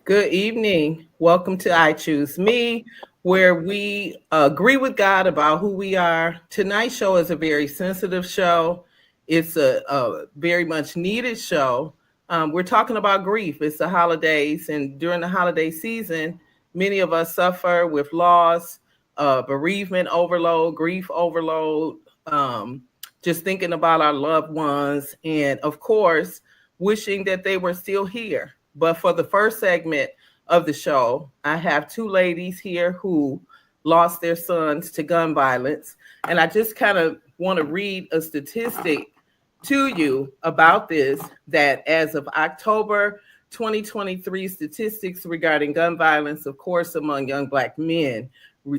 Good evening. Welcome to I Choose Me, where we agree with God about who we are. Tonight's show is a very sensitive show. It's a very much needed show. We're talking about grief. It's the holidays, and during the holiday season, many of us suffer with loss, bereavement overload, grief overload, just thinking about our loved ones, and of course, wishing that they were still here. But for the first segment of the show, I have two ladies here who lost their sons to gun violence. And I just kind of want to read a statistic to you about this, that as of October 2023, statistics regarding gun violence, of course, among young Black men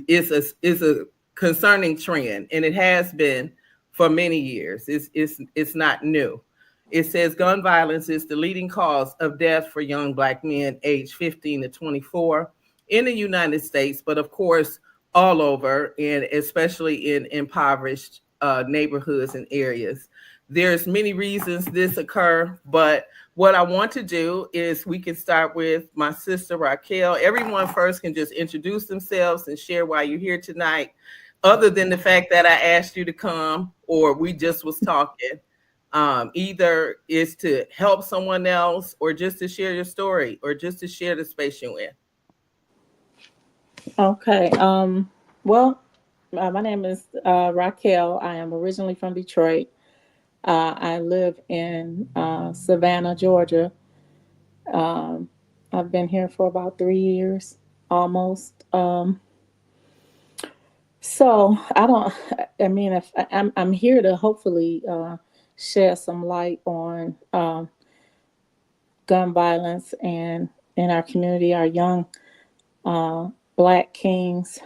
is a concerning trend, and it has been for many years. It's not new. It says gun violence is the leading cause of death for young Black men aged 15 to 24 in the United States, but of course, all over, and especially in impoverished neighborhoods and areas. There's many reasons this occur, but what I want to do is we can start with my sister Raquel. Everyone first can just introduce themselves and share why you're here tonight, other than the fact that I asked you to come or we just was talking. Either is to help someone else or just to share your story or just to share the space you're in. Okay. My name is Raquel. I am originally from Detroit. I live in Savannah, Georgia. Um, I've been here for about 3 years, almost. So I don't. I mean, if I'm here to hopefully shed some light on gun violence and in our community, our young Black kings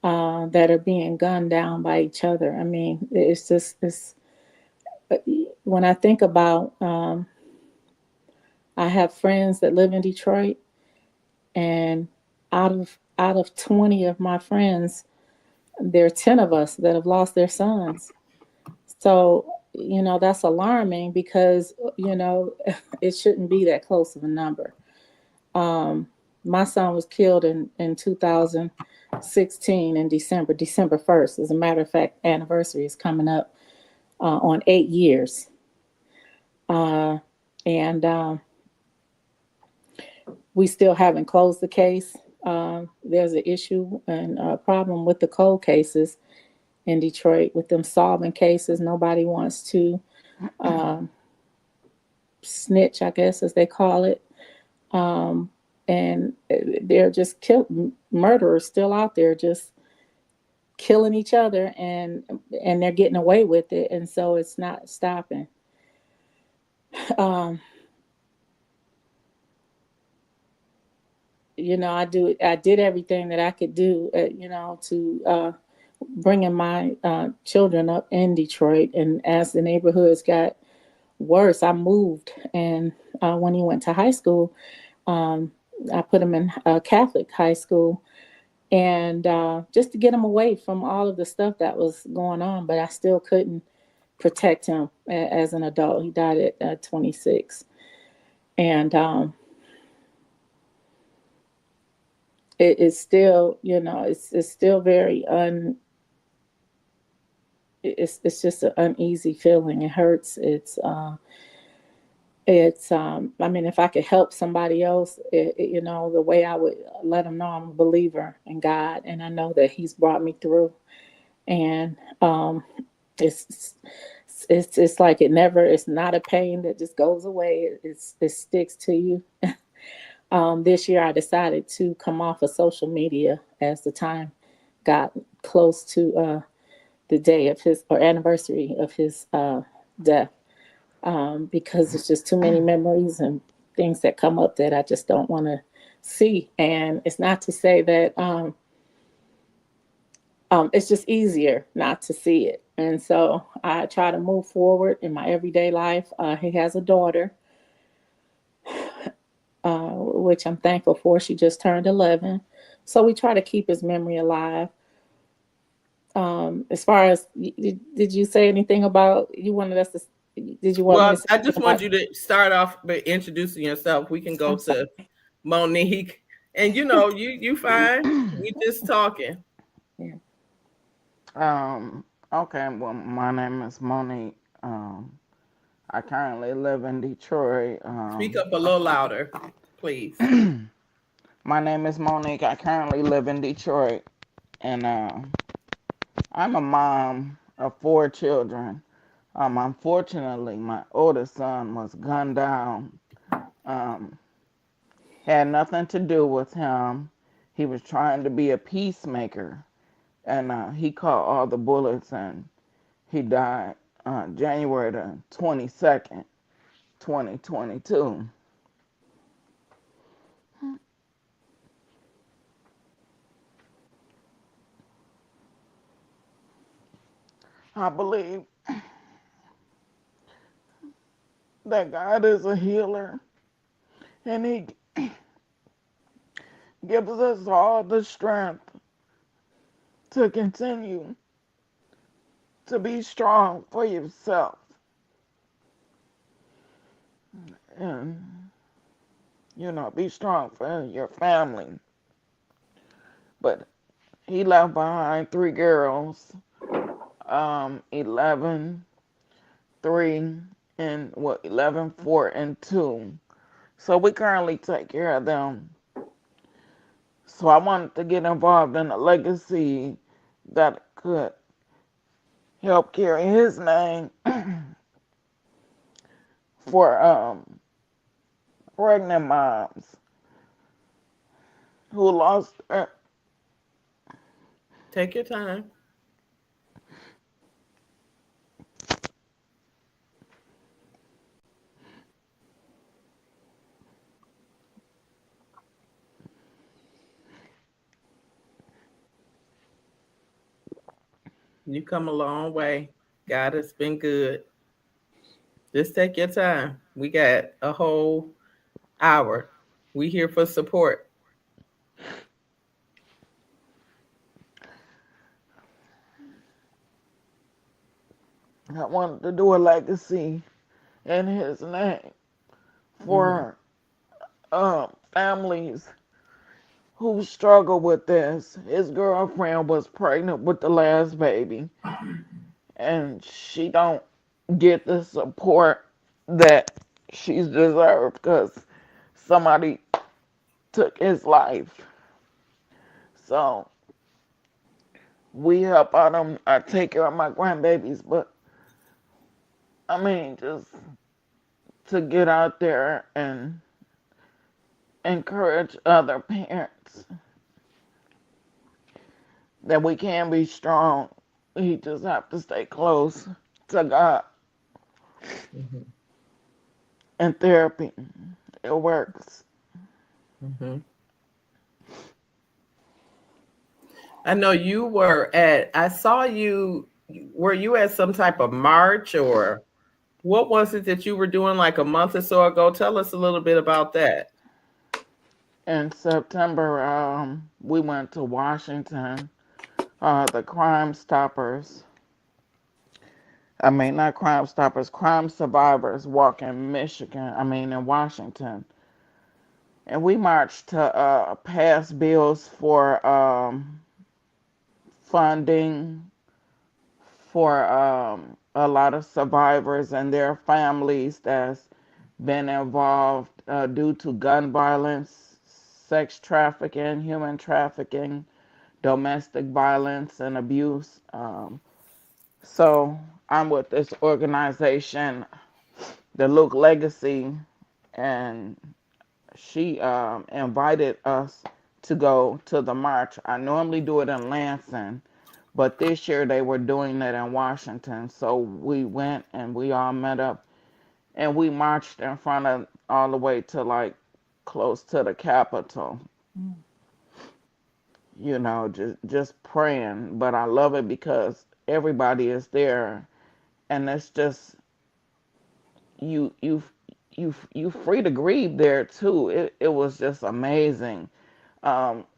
that are being gunned down by each other. I mean, it's just it's when I think about. I have friends that live in Detroit, and out of 20 of my friends, there are 10 of us that have lost their sons. So that's alarming because it shouldn't be that close of a number. My son was killed in 2016 in December 1st. As a matter of fact, anniversary is coming up on 8 years. And we still haven't closed the case. There's an issue and a problem with the cold cases in Detroit with them solving cases. Nobody wants to snitch, I guess, as they call it. And they're just murderers still out there just killing each other, and they're getting away with it, and so it's not stopping. um I did everything that I could do, to bringing my children up in Detroit, and as the neighborhoods got worse, I moved. And when he went to high school, um, I put him in a Catholic high school, and just to get him away from all of the stuff that was going on. But I still couldn't protect him as an adult. He died at 26, and it's still, it's still very it's just an uneasy feeling. It hurts. I mean, if I could help somebody else, the way I would let them know I'm a believer in God, and I know that He's brought me through. And it's it's like it's not a pain that just goes away. It sticks to you. This year I decided to come off of social media as the time got close to the day of his, or anniversary of his death, because it's just too many memories and things that come up that I just don't want to see. And it's not to say that it's just easier not to see it. And so I try to move forward in my everyday life. He has a daughter, which I'm thankful for. She just turned 11. So we try to keep his memory alive. As far as, did you say anything about, you wanted us to, did you want me to Well, say I anything just want about? you to start off by introducing yourself. We can go I'm to sorry. Monique. And you fine. We just talking. Yeah. Okay, well, my name is Monique. I currently live in Detroit. Speak up a little louder, please. My name is Monique. I currently live in Detroit, and I'm a mom of four children. Unfortunately, my oldest son was gunned down. Um, had nothing to do with him. He was trying to be a peacemaker, and he caught all the bullets, and he died January the 22nd, 2022. I believe that God is a healer, and He gives us all the strength to continue to be strong for yourself and, be strong for your family. But He left behind three girls, 11, 3, and 11, 4, and 2. So we currently take care of them. So I wanted to get involved in a legacy that could help carry his name for pregnant moms who lost Take your time. You come a long way. God has been good. Just take your time. We got a whole hour. We here for support. I wanted to do a legacy in his name Hmm. for families who struggle with this. His girlfriend was pregnant with the last baby, and she don't get the support that she's deserved because somebody took his life. So we help out him. I take care of my grandbabies, but I mean, just to get out there and encourage other parents that we can be strong. We just have to stay close to God Hmm. and therapy. It works. Hmm. I know you were at. I saw you. Were you at some type of march, or what was it that you were doing like a month or so ago? Tell us a little bit about that. In September, we went to Washington. The Crime Stoppers. I mean, not Crime Stoppers, Crime Survivors walk in Michigan. I mean, in Washington. And we marched to pass bills for funding for a lot of survivors and their families that's been involved due to gun violence, sex trafficking, human trafficking, domestic violence, and abuse. So I'm with this organization, the Luke Legacy, and she invited us to go to the march. I normally do it in Lansing, but this year they were doing it in Washington. So we went and we all met up and we marched in front of all the way to like close to the Capitol. Mm. Just praying. But I love it because everybody is there, and it's just you you you free to grieve there too. It was just amazing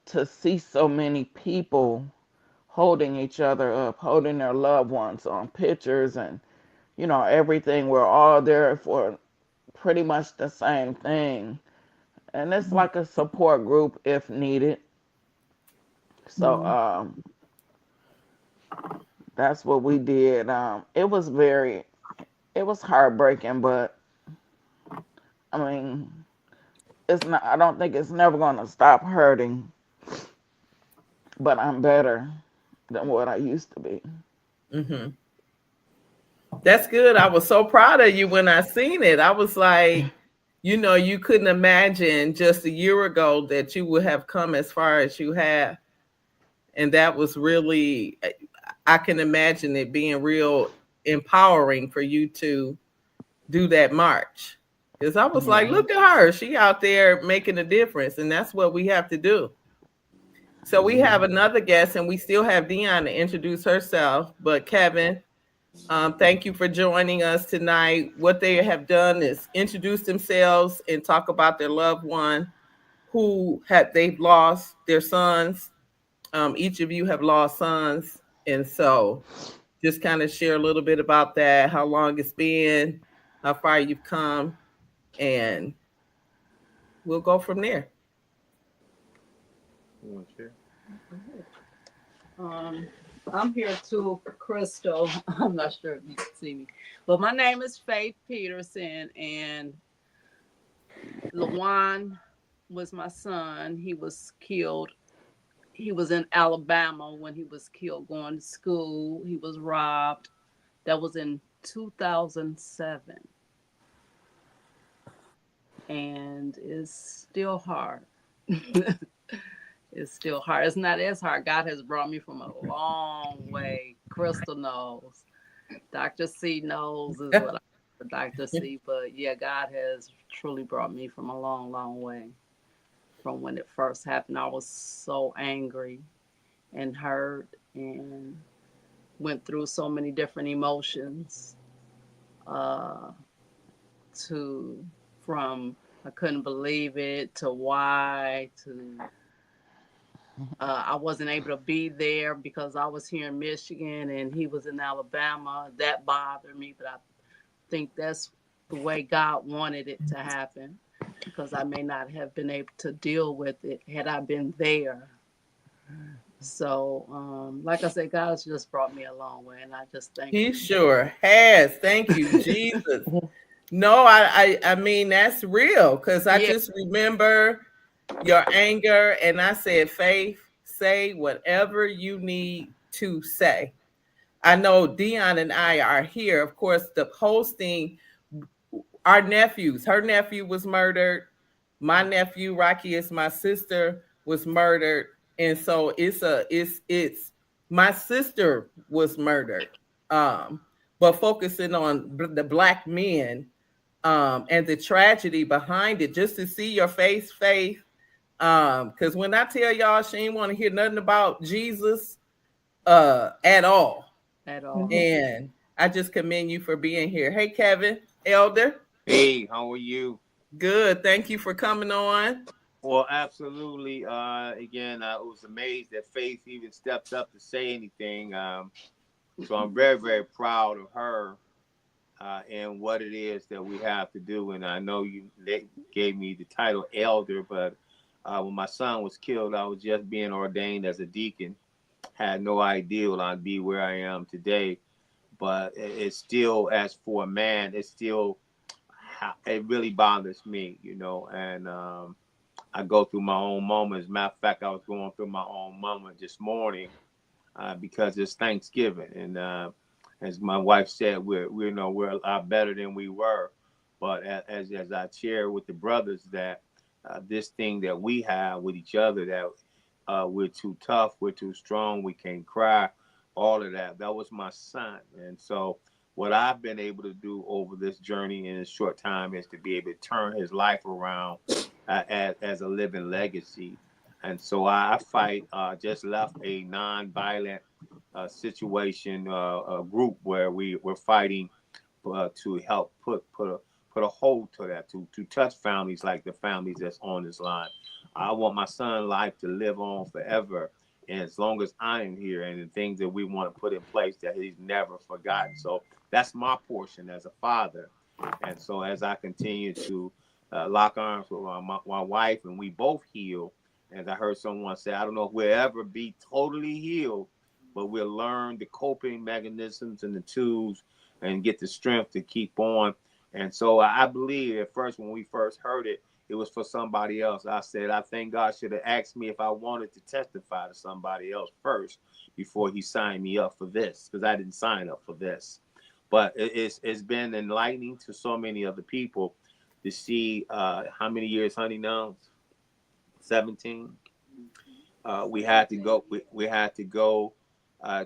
to see so many people holding each other up, holding their loved ones on pictures and everything. We're all there for pretty much the same thing. and it's like a support group if needed. So Mm. that's what we did. It was heartbreaking, but I mean, it's not. I don't think it's never gonna stop hurting. But I'm better than what I used to be. Mm-hmm. That's good. I was so proud of you when I seen it. I was like, you couldn't imagine just a year ago that you would have come as far as you have. And that was really, I can imagine it being real empowering for you to do that march. Because I was like, Yeah. look at her. She out there making a difference. And that's what we have to do. So we have another guest, and we still have Dion to introduce herself. But Kevin, thank you for joining us tonight. What they have done is introduce themselves and talk about their loved one they've lost their sons. Each of you have lost sons, and so just kind of share a little bit about that, how long it's been, how far you've come, and we'll go from there. You want to share? Um, I'm here too, Crystal. I'm not sure if you can see me, but my name is Faith Peterson, and Lawan was my son. He was killed. He was in Alabama when he was killed going to school. He was robbed. That was in 2007, and it's still hard. It's still hard. It's not as hard. God has brought me from a long way. Crystal knows. Dr. C knows is what I Dr. C. But yeah, God has truly brought me from a long, long way. From when it first happened, I was so angry and hurt and went through so many different emotions. Uh, to from I couldn't believe it to why to I wasn't able to be there because I was here in Michigan and he was in Alabama. That bothered me, but I think that's the way God wanted it to happen because I may not have been able to deal with it had I been there. So, like I said, God's just brought me a long way, and I just thank He Him. sure has. Thank you, Jesus. No, I mean that's real because I Yeah, just remember your anger, and I said, Faith, say whatever you need to say. I know Dion and I are here. Of course, the hosting our nephews. Her nephew was murdered. My nephew, Rocky, is my sister, was murdered. And so it's my sister was murdered. Um, but focusing on the black men and the tragedy behind it, just to see your face, Faith. Because when I tell y'all she ain't want to hear nothing about Jesus at all. at all. Mhm. And I just commend you for being here. Hey, Kevin, Elder. Hey, how are you? Good. Thank you for coming on. Well, absolutely. Again, I was amazed that Faith even stepped up to say anything. So I'm very, very proud of her and what it is that we have to do. And I know they gave me the title elder, but when my son was killed, I was just being ordained as a deacon. Had no idea I'd be where I am today. But it's still, as for a man, it's still, it really bothers me, and I go through my own moments. Matter of fact, I was going through my own moment this morning because it's Thanksgiving, and as my wife said, we're a lot better than we were. But as I share with the brothers that this thing that we have with each other, that we're too tough, we're too strong, we can't cry, all of that. That was my son, and so what I've been able to do over this journey in a short time is to be able to turn his life around as a living legacy. And so I fight, just left a non-violent situation, a group where we're fighting to help put a hold to that, to touch families like the families that's on this line. I want my son's life to live on forever. And as long as I am here and the things that we want to put in place that he's never forgotten. So that's my portion as a father. And so as I continue to lock arms with my wife, and we both heal. As I heard someone say, I don't know if we'll ever be totally healed, but we'll learn the coping mechanisms and the tools and get the strength to keep on. And so I believe at first, when we first heard it, it was for somebody else. I said, I think God should have asked me if I wanted to testify to somebody else first before he signed me up for this, because I didn't sign up for this. But it's been enlightening to so many other people to see how many years Honey knows. 17. We had to go. We had to go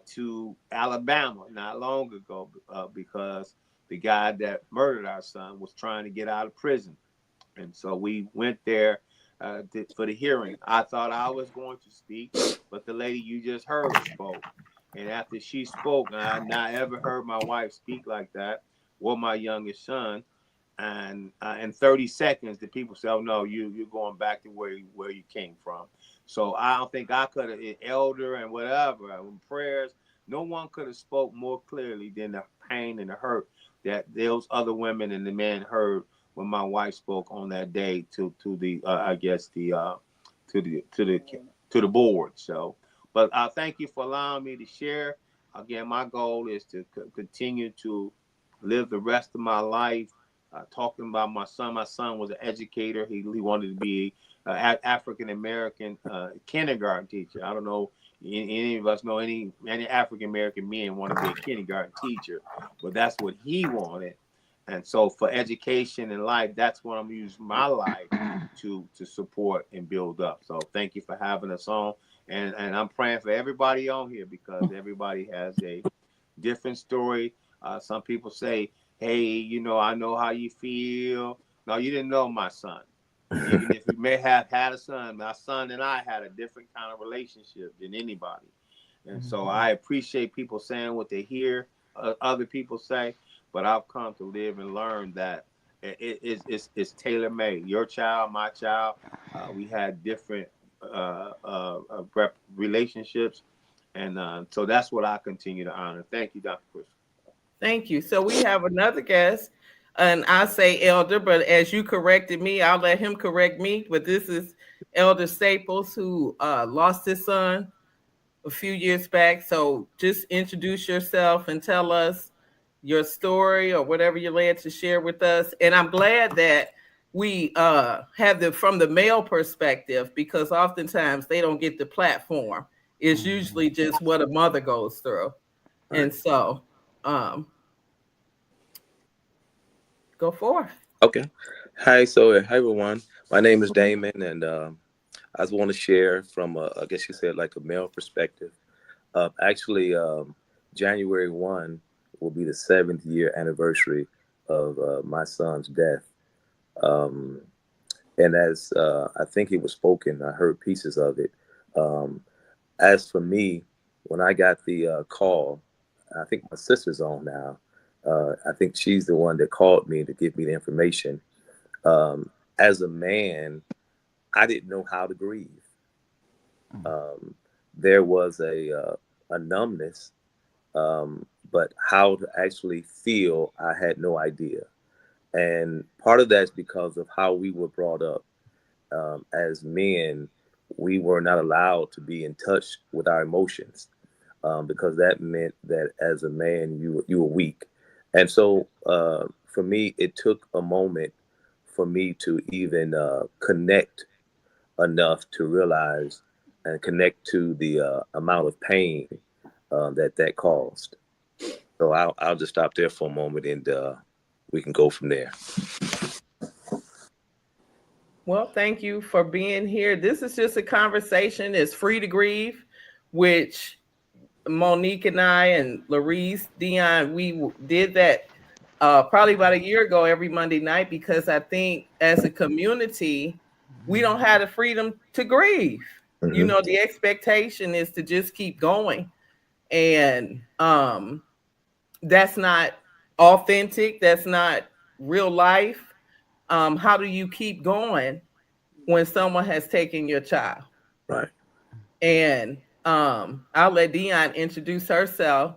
to Alabama not long ago because the guy that murdered our son was trying to get out of prison, and so we went there for the hearing. I thought I was going to speak, but the lady you just heard spoke, and after she spoke, I not ever heard my wife speak like that, or my youngest son. And in 30 seconds, the people say, "Oh no, you're going back to where you came from." So I don't think I could have, elder and whatever, prayers. No one could have spoke more clearly than the pain and the hurt that those other women and the men heard when my wife spoke on that day to the I guess the to the board. So, but thank you for allowing me to share. Again, my goal is to continue to live the rest of my life talking about my son. My son was an educator. He wanted to be an African American kindergarten teacher. I don't know any of us know any African American men want to be a kindergarten teacher, but that's what he wanted. And so for education and life, that's what I'm using my life to support and build up. So thank you for having us on. And I'm praying for everybody on here because everybody has a different story. Some people say, hey, I know how you feel. No, you didn't know my son. Even if you may have had a son, my son and I had a different kind of relationship than anybody. And so I appreciate people saying what they hear other people say, but I've come to live and learn that it's tailor-made. Your child, my child, we had different relationships. And so that's what I continue to honor. Thank you, Dr. Chris. Thank you. So we have another guest, and I say elder, but as you corrected me, I'll let him correct me. But this is Elder Staples, who lost his son a few years back. So just introduce yourself and tell us your story or whatever you're led to share with us. And I'm glad that we have the from the male perspective, because oftentimes they don't get the platform. It's usually just what a mother goes through. Right. And so go forth. Okay. Hi. So, hi everyone. My name is Damon, and I just want to share from, I guess you said, like a male perspective. Actually, January 1 will be the 7th year anniversary of my son's death. Um, and as I think it was spoken, I heard pieces of it. Um, as for me, when I got the call, I think my sister's on now. I think she's the one that called me to give me the information. As a man, I didn't know how to grieve. Um, there was a numbness, but how to actually feel, I had no idea. And part of that's because of how we were brought up. As men, we were not allowed to be in touch with our emotions, because that meant that as a man, you were weak. And so for me, it took a moment for me to even connect enough to realize and connect to the amount of pain that caused. So I'll just stop there for a moment, and we can go from there. Well, thank you for being here. This is just a conversation. It's free to grieve, which Monique and I and Larice, Dion, we did that probably about a year ago every Monday night, because I think as a community, we don't have the freedom to grieve. You Mm-hmm. know, the expectation is to just keep going. And that's not authentic. That's not real life. How do you keep going when someone has taken your child? Right. And I'll let Dion introduce herself,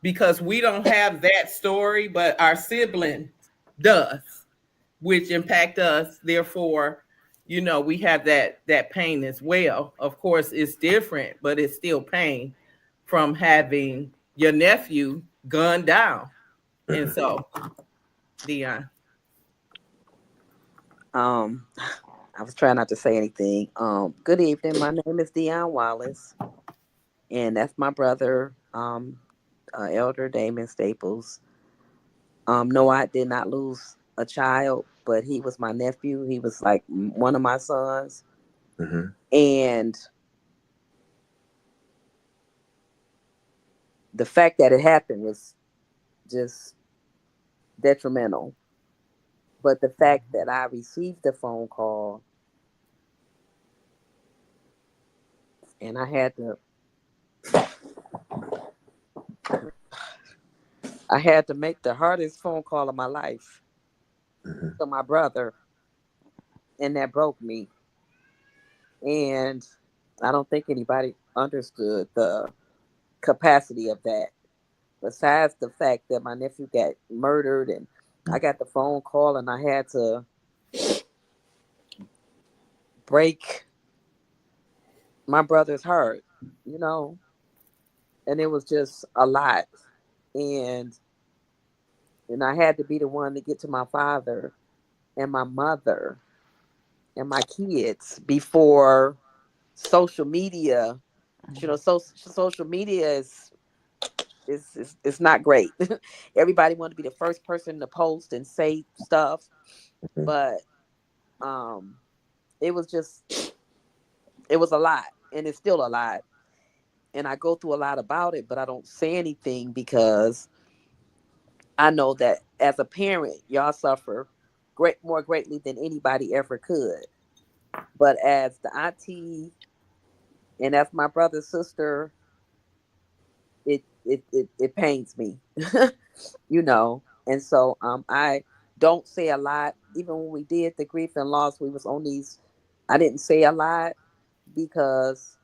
because we don't have that story, but our sibling does. which impact us. Therefore, we have that pain as well. Of course, it's different, but it's still pain from having your nephew gunned down. And so, Dion. Um, I was trying not to say anything. Good evening. My name is Dion Wallace, and that's my brother, Elder Damon Staples. No, I did not lose a child, but he was my nephew. He was like one of my sons, Mm-hmm. and the fact that it happened was just detrimental. But the fact that I received the phone call and I had to make the hardest phone call of my life Mm-hmm. to my brother, and that broke me. And I don't think anybody understood the capacity of that. Besides the fact that my nephew got murdered, and I got the phone call, and I had to break my brother's heart, you know, and it was just a lot. And I had to be the one to get to my father and my mother and my kids before social media. Social media is not great. Everybody wanted to be the first person to post and say stuff, but um, it was just it was a lot, and it's still a lot. And I go through a lot about it, but I don't say anything because I know that as a parent, y'all suffer more greatly than anybody ever could. But as the auntie and as my brother's sister, it pains me, And so I don't say a lot. Even when we did the grief and loss, we was on these. I didn't say a lot because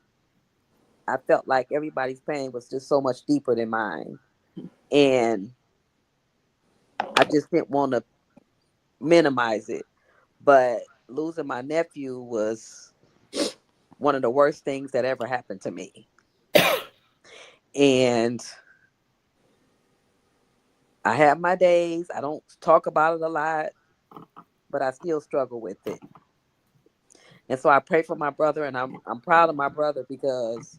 I felt like everybody's pain was just so much deeper than mine, and I just didn't want to minimize it. But losing my nephew was one of the worst things that ever happened to me, and I have my days. I don't talk about it a lot, but I still struggle with it. And so I pray for my brother, and I'm proud of my brother because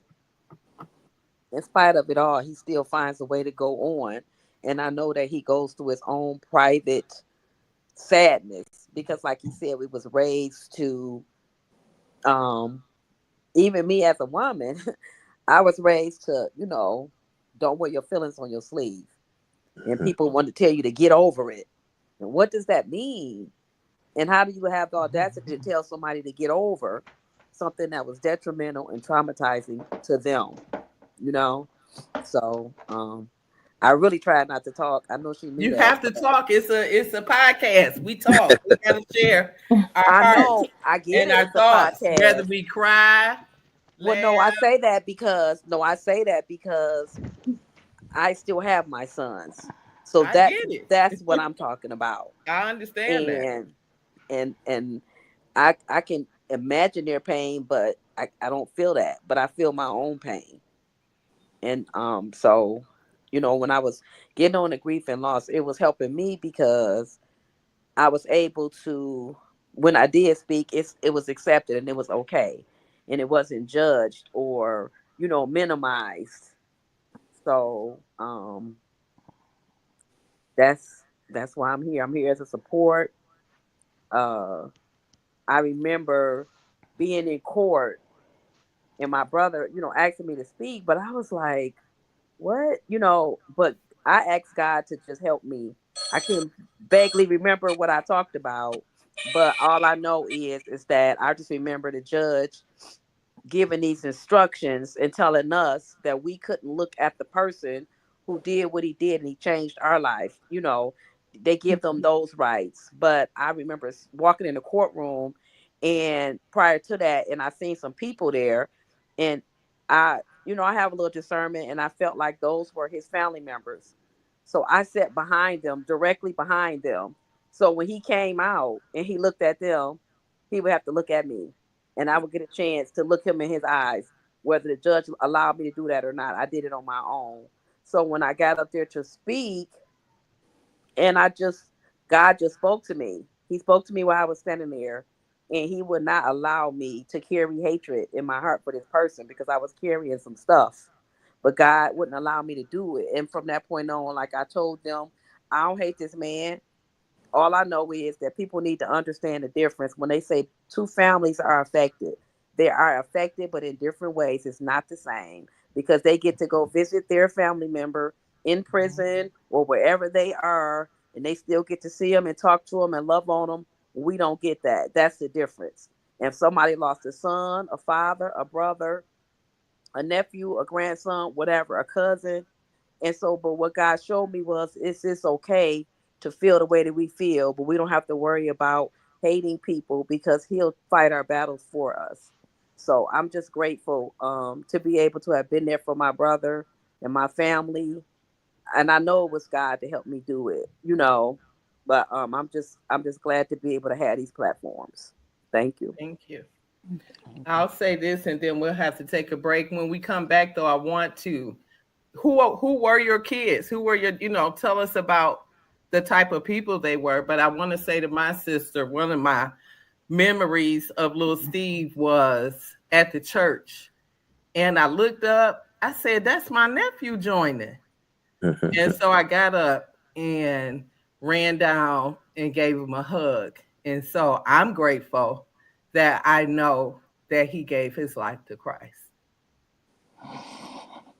in spite of it all, he still finds a way to go on. And I know that he goes through his own private sadness because, like he said, we was raised to, um, even me as a woman, I was raised to, don't wear your feelings on your sleeve. And people want to tell you to get over it. And what does that mean? And how do you have the audacity to tell somebody to get over something that was detrimental and traumatizing to them? You know? So I really tried not to talk. I know she knew You that, have to but talk. It's a podcast. We talk. We gotta share our I hearts know I get and it. our It's a thoughts. Whether podcast. we cry, Well, laugh. I say that because I still have my sons. So I get that's what it. I'm talking about. I understand that. And I can imagine their pain, but I don't feel that. But I feel my own pain. And so when I was getting on the grief and loss, it was helping me because I was able to, when I did speak, it was accepted and it was okay. And it wasn't judged or, minimized. So that's why I'm here. I'm here as a support. Uh I remember being in court and my brother, asking me to speak, but I was like, what? But I asked God to just help me. I can vaguely remember what I talked about, but all I know is that I just remember the judge giving these instructions and telling us that we couldn't look at the person who did what he did and he changed our life. They give them those rights. But I remember walking in the courtroom and prior to that, and I seen some people there, and I have a little discernment, and I felt like those were his family members. So I sat behind them, directly behind them, So when he came out and he looked at them, he would have to look at me, and I would get a chance to look him in his eyes, whether the judge allowed me to do that or not. I did it on my own. So when I got up there to speak, and God just spoke to me. He spoke to me while I was standing there, and he would not allow me to carry hatred in my heart for this person because I was carrying some stuff. But God wouldn't allow me to do it. And from that point on, like I told them, I don't hate this man. All I know is that people need to understand the difference when they say two families are affected. They are affected, but in different ways. It's not the same because they get to go visit their family member in prison or wherever they are, and they still get to see them and talk to them and love on them. We don't get that. That's the difference. If somebody lost a son, a father, a brother, a nephew, a grandson, whatever, a cousin, and so, but what God showed me was it's okay to feel the way that we feel, but we don't have to worry about hating people because He'll fight our battles for us. So I'm just grateful to be able to have been there for my brother and my family, and I know it was God to help me do it, you know. But I'm just glad to be able to have these platforms. Thank you. Thank you. I'll say this and then we'll have to take a break. When we come back though, I want to who were your kids? Who were your, tell us about the type of people they were. But I want to say to my sister, one of my memories of little Steve was at the church. And I looked up, I said, that's my nephew joining. And so I got up and ran down and gave him a hug. And so I'm grateful that I know that he gave his life to Christ.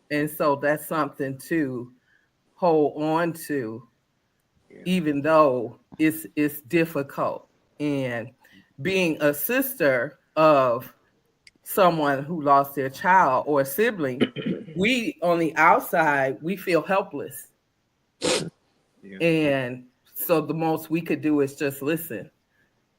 And so that's something to hold on to, even though it's difficult. And being a sister of someone who lost their child or a sibling, we on the outside, we feel helpless. And so the most we could do is just listen.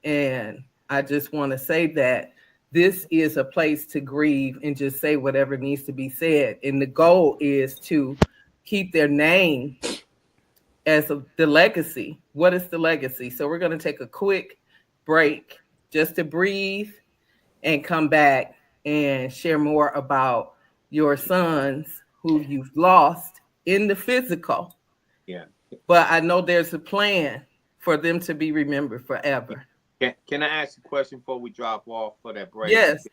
And I just want to say that this is a place to grieve and just say whatever needs to be said. And the goal is to keep their name as the legacy. What is the legacy? So we're going to take a quick break just to breathe and come back and share more about your sons who you've lost in the physical. Yeah. But I know there's a plan for them to be remembered forever. Can I ask a question before we drop off for that break? Yes.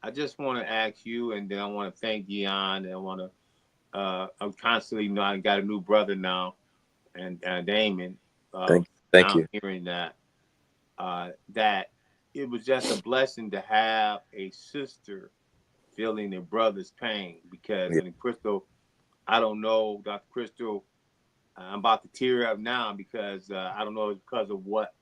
I just want to ask you, and then I want to thank Dion, and I want to, I'm constantly, I got a new brother now, and Damon. Thank you. Hearing that, that it was just a blessing to have a sister feeling their brother's pain, because when Christal, I don't know, Dr. Christal, I'm about to tear up now because I don't know if it's because of what,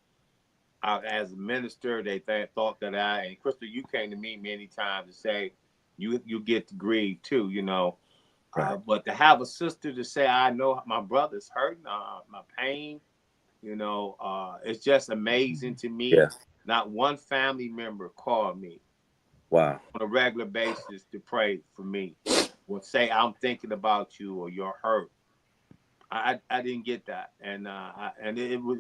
as a minister, they thought that and Christal, you came to me many times to say, you get to grieve too, Right. But to have a sister to say, I know my brother's hurting, my pain, it's just amazing to me. Yeah. Not one family member called me. Wow. On a regular basis to pray for me, or say I'm thinking about you or you're hurt. I didn't get that, and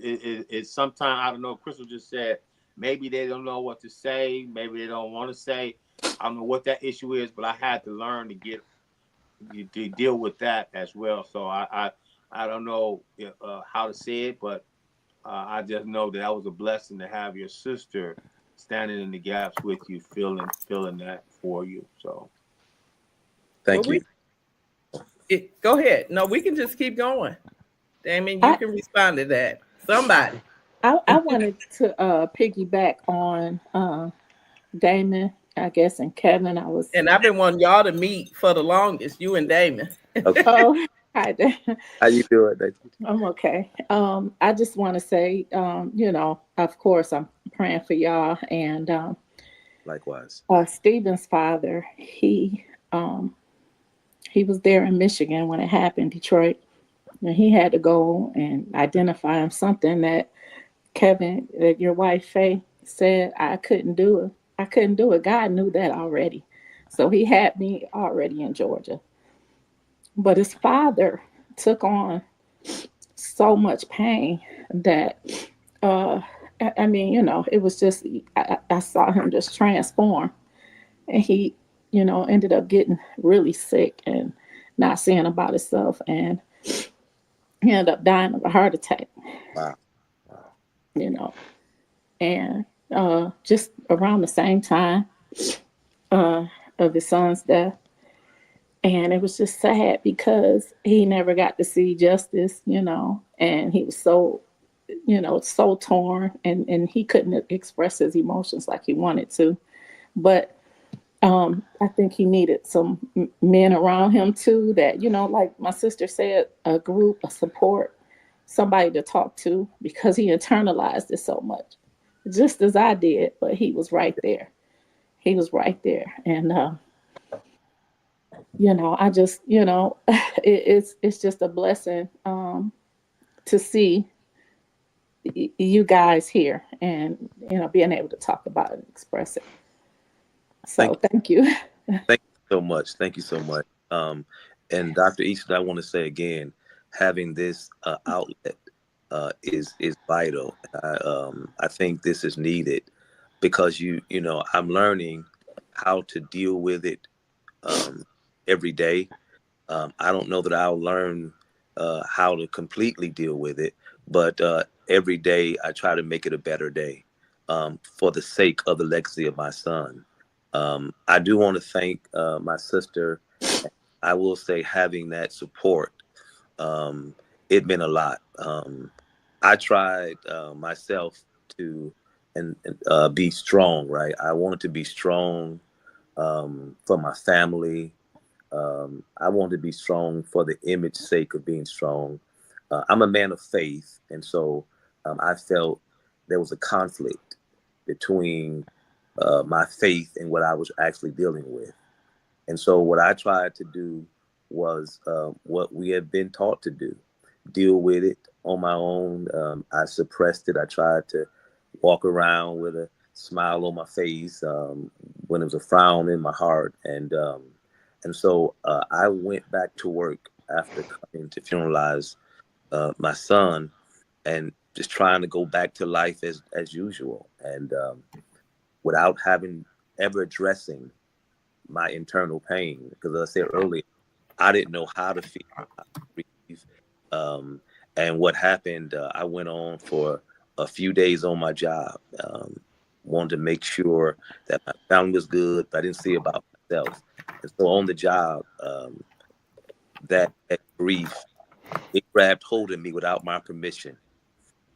it's sometimes, I don't know. Christal just said maybe they don't know what to say, maybe they don't want to say. I don't know what that issue is, but I had to learn to deal with that as well. So I don't know how to say it, but I just know that was a blessing to have your sister standing in the gaps with you, feeling that for you. So thank you. Go ahead. No, we can just keep going. Damon, you can respond to that. Somebody. I wanted to piggyback on Damon, I guess, and Kevin. And I've been wanting y'all to meet for the longest, you and Damon. Okay. Oh, hi, Damon. How you doing? I'm okay. I just want to say, of course, I'm praying for y'all. And Likewise. Stephen's father, he was there in Michigan when it happened, Detroit. And he had to go and identify him something that Kevin, that your wife Faye said, I couldn't do it. I couldn't do it. God knew that already. So he had me already in Georgia. But his father took on so much pain that uh, I mean, it was just, I saw him just transform. And he, ended up getting really sick and not seeing about himself. And he ended up dying of a heart attack, Wow. Wow. you know. And just around the same time uh, of his son's death. And it was just sad because he never got to see justice, and he was so, so torn, and he couldn't express his emotions like he wanted to. But I think he needed some men around him too that, like my sister said, a group, a support, somebody to talk to, because he internalized it so much, just as I did. But he was right there. He was right there. And, I just, it's just a blessing to see you guys here and, being able to talk about it and express it. So thank you. Thank you so much. Thank you so much. And Dr. Easton, I want to say again, having this outlet is vital. I think this is needed because I'm learning how to deal with it every day. I don't know that I'll learn how to completely deal with it, but every day I try to make it a better day for the sake of the legacy of my son. I do want to thank my sister. I will say having that support, it meant a lot. I tried myself to and be strong, right? I wanted to be strong for my family. I want to be strong for the image sake of being strong. I'm a man of faith, and so I felt there was a conflict between my faith and what I was actually dealing with. And so what I tried to do was what we have been taught to do, deal with it on my own. I suppressed it. I tried to walk around with a smile on my face when there was a frown in my heart. And so I went back to work after coming to funeralize my son and just trying to go back to life as usual. And without having ever addressing my internal pain, because as I said earlier, I didn't know how to feel, how to breathe. And what happened, I went on for a few days on my job, wanted to make sure that my family was good, but I didn't see about myself. And so on the job, that grief, it grabbed hold of me without my permission.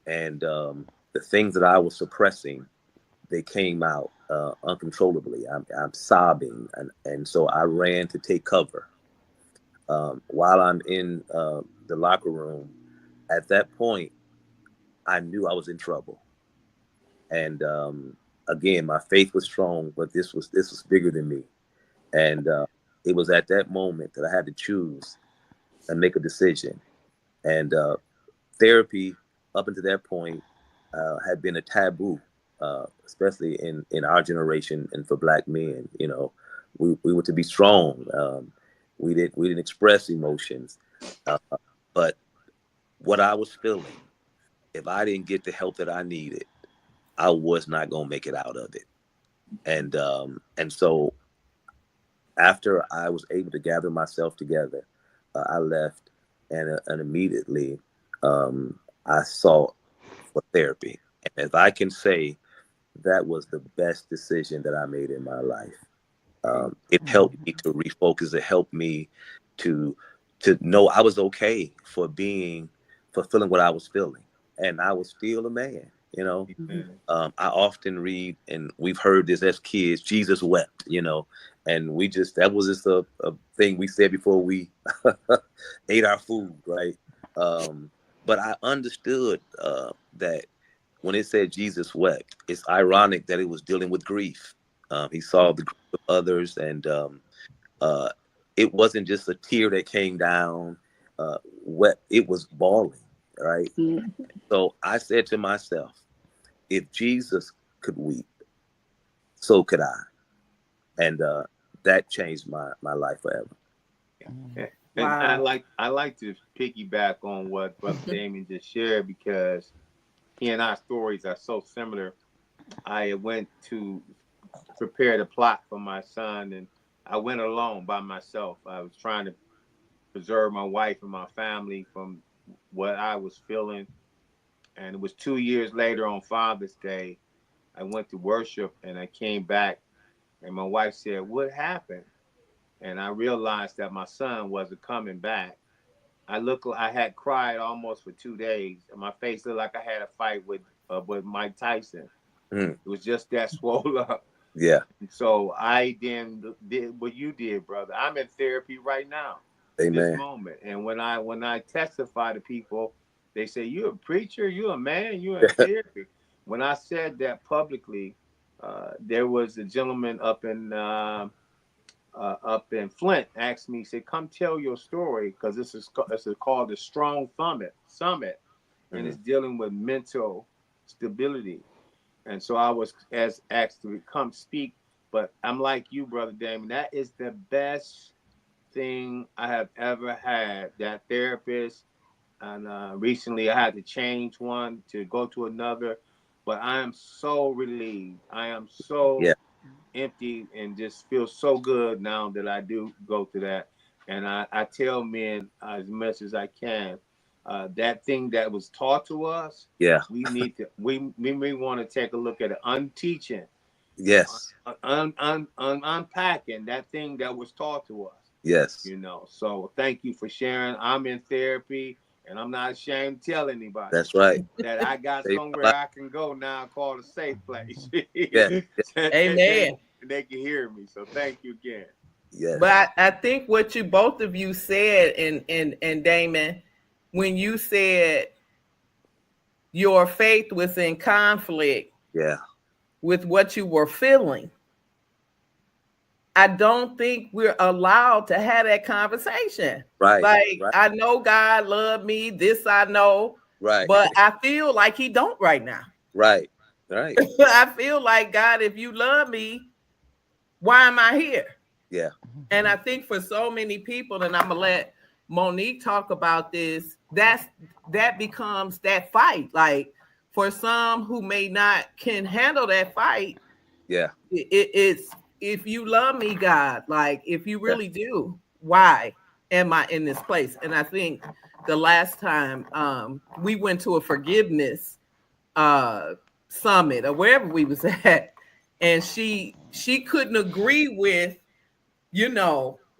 And the things that I was suppressing, they came out uncontrollably. I'm sobbing, and so I ran to take cover. While I'm in the locker room, at that point, I knew I was in trouble. And again, my faith was strong, but this was bigger than me. And it was at that moment that I had to choose and make a decision. And therapy, up until that point, had been a taboo, especially in our generation and for Black men. We were to be strong. We didn't express emotions, uh, but what I was feeling, if I didn't get the help that I needed, I was not gonna make it out of it. And so after I was able to gather myself together, I left and immediately I sought for therapy. And if I can say that was the best decision that I made in my life. It helped me to refocus. It helped me to know I was okay for feeling what I was feeling, and I was still a man. Amen. I often read, and we've heard this as kids, Jesus wept. And that was just a thing we said before we ate our food, right? But I understood that when it said Jesus wept, it's ironic that it was dealing with grief. He saw the grief of others, and uh, it wasn't just a tear that came down. Wept, it was bawling, right? So I said to myself, if Jesus could weep, so could I, and that changed my life forever. And Wow. I like to piggyback on what Brother Damon just shared, because he and our stories are so similar. I went to prepare the plot for my son, and I went alone by myself. I was trying to preserve my wife and my family from what I was feeling. And it was 2 years later on Father's Day, I went to worship and I came back, and my wife said, "What happened?" And I realized that my son wasn't coming back. I had cried almost for 2 days, and my face looked like I had a fight with Mike Tyson. Mm. It was just that swole up. Yeah. So I then did what you did, brother. I'm in therapy right now, this Amen. moment. And when I testify to people, they say, "You a preacher? You a man? You in therapy?" When I said that publicly, there was a gentleman up in Flint asked me, said, "Come tell your story, because this is called the Strong Summit, and it's dealing with mental stability." And so I was asked to come speak. But I'm like you, Brother Damon. That is the best thing I have ever had. That therapist. And recently I had to change one to go to another. But I am so relieved. I am Yeah. so empty and just feel so good now that I do go to that. And I tell men as much as I can, that thing that was taught to us, Yeah. we need to we want to take a look at it, unteaching, Yes. unpacking that thing that was taught to us. Yes. So thank you for sharing. I'm in therapy, and I'm not ashamed to tell anybody That's right. that I got Save my somewhere life. I can go now called a safe place. Yes. Amen. They can hear me. So thank you again. Yes. But I think what you both of you said, and Damon, when you said your faith was in conflict Yeah. with what you were feeling, I don't think we're allowed to have that conversation. Right. Like, Right. I know God loved me, this I know, Right. but I feel like he don't right now. Right. Right. I feel like, God, if you love me, why am I here? Yeah. And I think for so many people, and I'm gonna let Monique talk about this, that becomes that fight. Like, for some who may not can handle that fight, Yeah. it's, if you love me, God, like, if you Yeah. really do, why am I in this place? And I think the last time we went to a forgiveness summit or wherever we was at, and she couldn't agree with,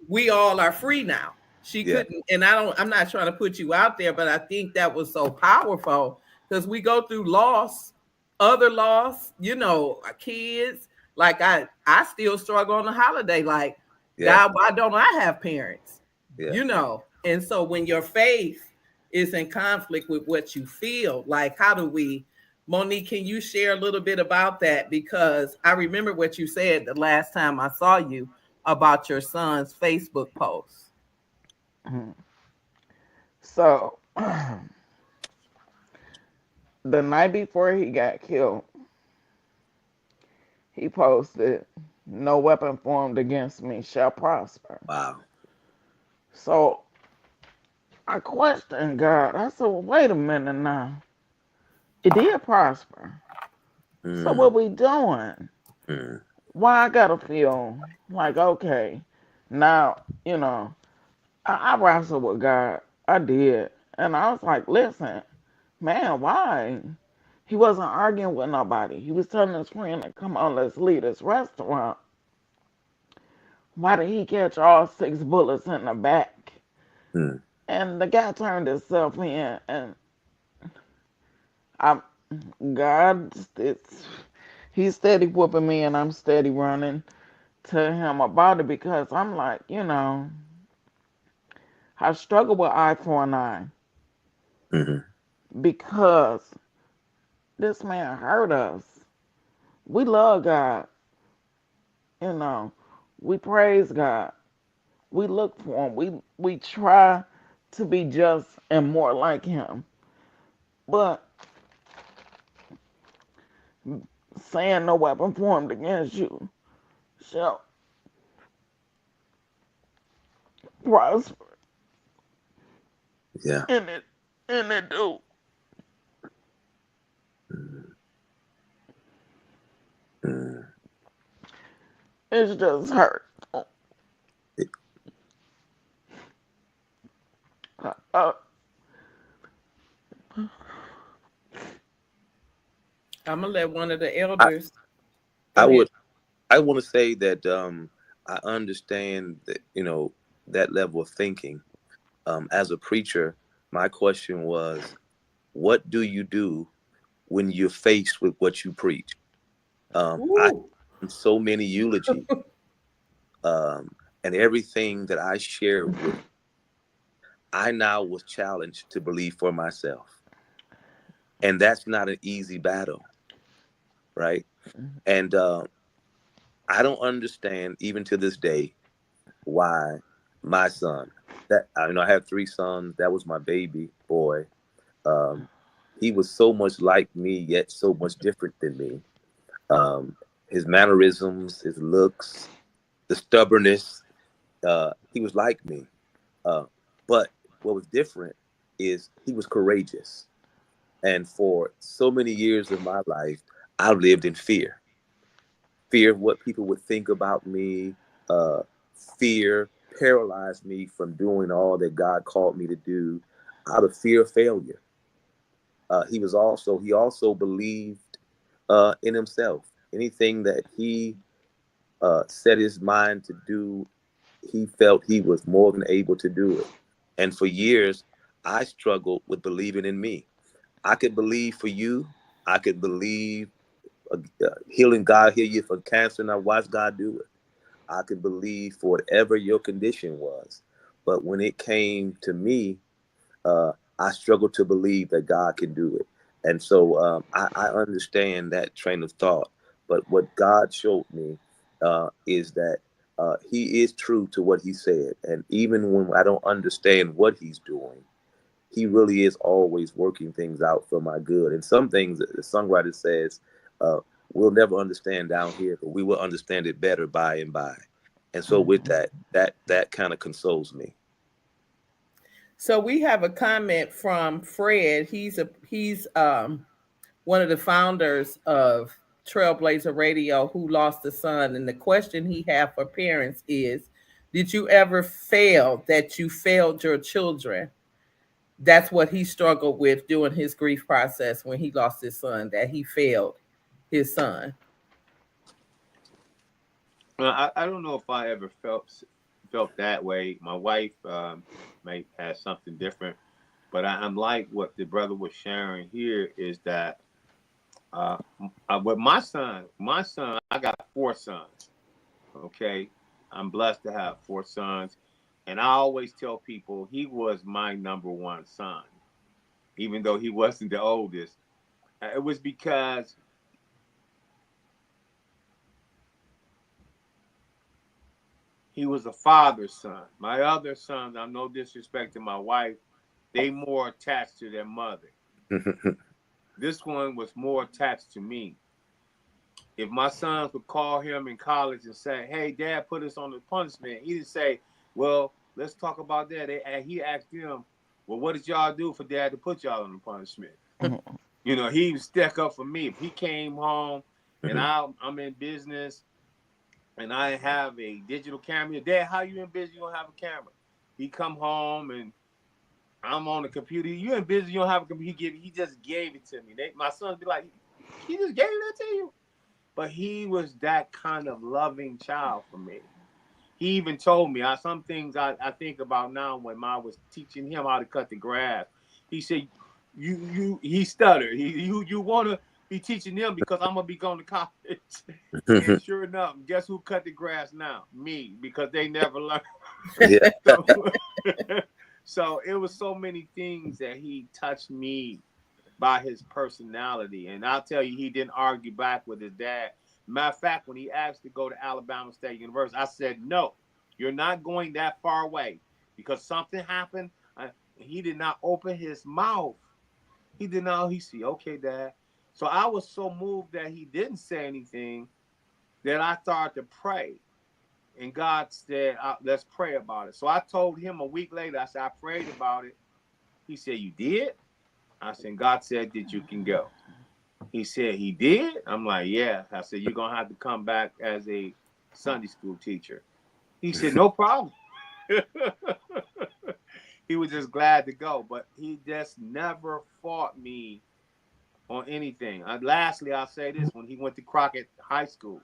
we all are free now. She Yeah. couldn't, and I'm not trying to put you out there, but I think that was so powerful, because we go through loss, other loss, our kids. Like, I still struggle on the holiday. Like, Yeah. God, why don't I have parents? Yeah. And so when your faith is in conflict with what you feel, like, how do we, Monique, can you share a little bit about that? Because I remember what you said the last time I saw you about your son's Facebook post. So, the night before he got killed, he posted, "No weapon formed against me shall prosper." Wow. So, I questioned God. I said, well, wait a minute now. It did prosper. So, Mm. what we doing? Mm. Why I gotta feel like, okay, now, I wrestled with God. I did. And I was like, listen, man, why? He wasn't arguing with nobody. He was telling his friend to come on, let's leave this restaurant. Why did he catch all 6 bullets in the back? Mm. And the guy turned himself in, and I'm God. He's steady whooping me, and I'm steady running to him about it, because I'm like, I struggle with eye for an eye, Mm-hmm. because this man hurt us. We love God, you know. We praise God. We look for him. We try to be just and more like him. But saying no weapon formed against you shall prosper. Yeah. And it do. It's just hurt. Uh, I'm gonna let one of the I, elders I go ahead. would I want to say that I understand that, that level of thinking. As a preacher, my question was, what do you do when you're faced with what you preach? I Ooh. so many eulogies, um, and everything that I shared with, I now was challenged to believe for myself, and that's not an easy battle, right? And I don't understand even to this day why my son, that I have three sons, that was my baby boy. Um, he was so much like me, yet so much different than me. His mannerisms, his looks, the stubbornness, he was like me. Uh, but what was different is he was courageous. And for so many years of my life, I lived in fear of what people would think about me. Uh, Fear paralyzed me from doing all that God called me to do out of fear of failure. He also believed in himself. Anything that he set his mind to do, he felt he was more than able to do it. And for years, I struggled with believing in me. I could believe for you. I could believe healing God heal you for cancer, and I watched God do it. I could believe for whatever your condition was. But when it came to me, I struggled to believe that God can do it. And so I understand that train of thought. But what God showed me is that He is true to what He said. And even when I don't understand what He's doing, He really is always working things out for my good. And some things, the songwriter says, uh, we'll never understand down here, but we will understand it better by and by. And so with that kind of consoles me. So we have a comment from Fred. He's one of the founders of Trailblazer Radio who lost a son. And the question he had for parents is, did you ever fail that you failed your children? That's what he struggled with during his grief process when he lost his son, that he failed his son. I don't know if I ever felt that way. My wife may have something different, but I'm like what the brother was sharing here is that with my son, I got four sons. Okay, I'm blessed to have four sons, and I always tell people he was my number one son, even though he wasn't the oldest. It was because he was a father's son. My other sons, I'm no disrespect to my wife, they more attached to their mother. This one was more attached to me. If my sons would call him in college and say, "Hey, Dad, put us on the punishment," he didn't say, "Well, let's talk about that." He asked them, "Well, what did y'all do for Dad to put y'all on the punishment?" He would stick up for me. If he came home and I'm in business and I have a digital camera, "Dad, how you in business? You don't have a camera." He come home and I'm on the computer. "You in business? You don't have a computer?" He just gave it to me. My sons be like, "He just gave that to you." But he was that kind of loving child for me. He even told me some things I think about now when I was teaching him how to cut the grass. He said, he stuttered. You want to be teaching them because I'm gonna be going to college. And sure enough, guess who cut the grass now? Me, because they never learned. Yeah. so, so it was so many things that he touched me by his personality. And I'll tell you, he didn't argue back with his dad. Matter of fact, when he asked to go to Alabama State University, I said, "No, you're not going that far away," because something happened. He did not open his mouth. He did not. He said, "Okay, Dad." So I was so moved that he didn't say anything that I started to pray. And God said, "Let's pray about it." So I told him a week later, I said, "I prayed about it." He said, "You did?" I said, "God said that you can go." He said, "He did?" I'm like, "Yeah." I said, "You're going to have to come back as a Sunday school teacher. He said, no problem. He was just glad to go, but he just never fought me on anything. Lastly, I'll say this: when he went to Crockett High School,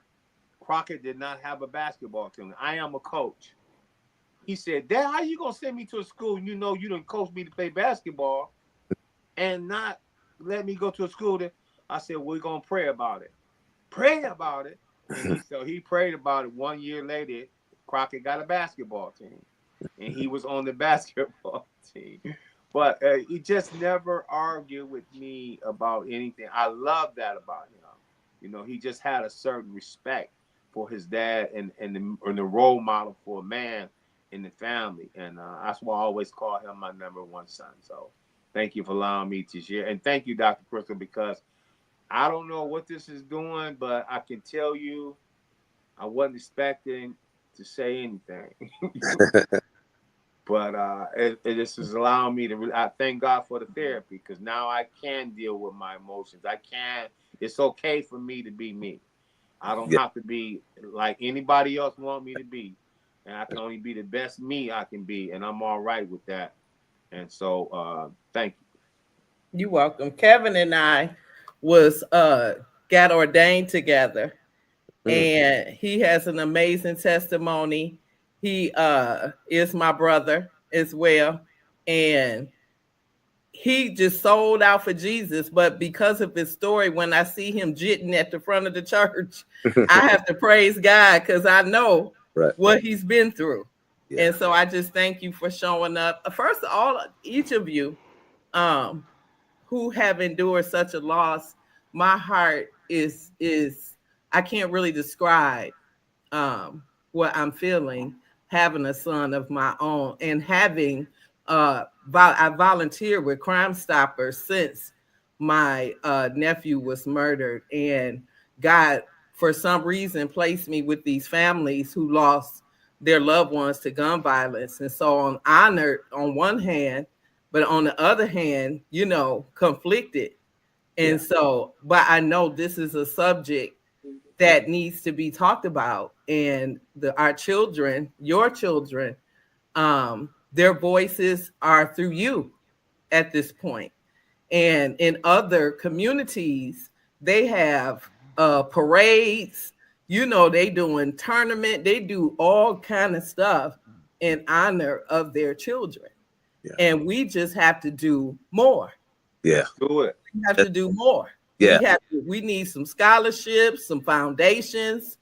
Crockett did not have a basketball team. I am a coach. He said, Dad, how you gonna send me to a school and you know you didn't coach me to play basketball and not let me go to a school that I said, we're gonna pray about it. Pray about it. And so he prayed about it. 1 year later, Crockett got a basketball team. And he was on the basketball team. But he just never argued with me about anything. I love that about him. You know, he just had a certain respect for his dad and the role model for a man in the family. And that's why I always call him my number one son. So thank you for allowing me to share. And thank you, Dr. Christal, because I don't know what this is doing, but I can tell you I wasn't expecting to say anything. But it just is allowing me to, I thank God for the therapy, because now I can deal with my emotions. It's okay for me to be me. I don't have to be like anybody else want me to be. And I can only be the best me I can be. And I'm all right with that. And so thank you. You're welcome. Kevin and I got ordained together, and he has an amazing testimony. He is my brother as well, and he just sold out for Jesus. But because of his story, when I see him jitting at the front of the church, I have to praise God, because I know what he's been through. Yeah. And so I just thank you for showing up. First of all, each of you who have endured such a loss, my heart is I can't really describe what I'm feeling having a son of my own, and having I volunteered with Crime Stoppers since my nephew was murdered, and God, for some reason, placed me with these families who lost their loved ones to gun violence. And so I'm honored on one hand, but on the other hand, you know, conflicted. And so, but I know this is a subject that needs to be talked about, and our children, your children, their voices are through you at this point. And in other communities, they have parades, you know, they doing tournament, they do all kind of stuff in honor of their children. Yeah. And we just have to do more. Yeah. Do it. We have to do more. Yeah. We need some scholarships, some foundations.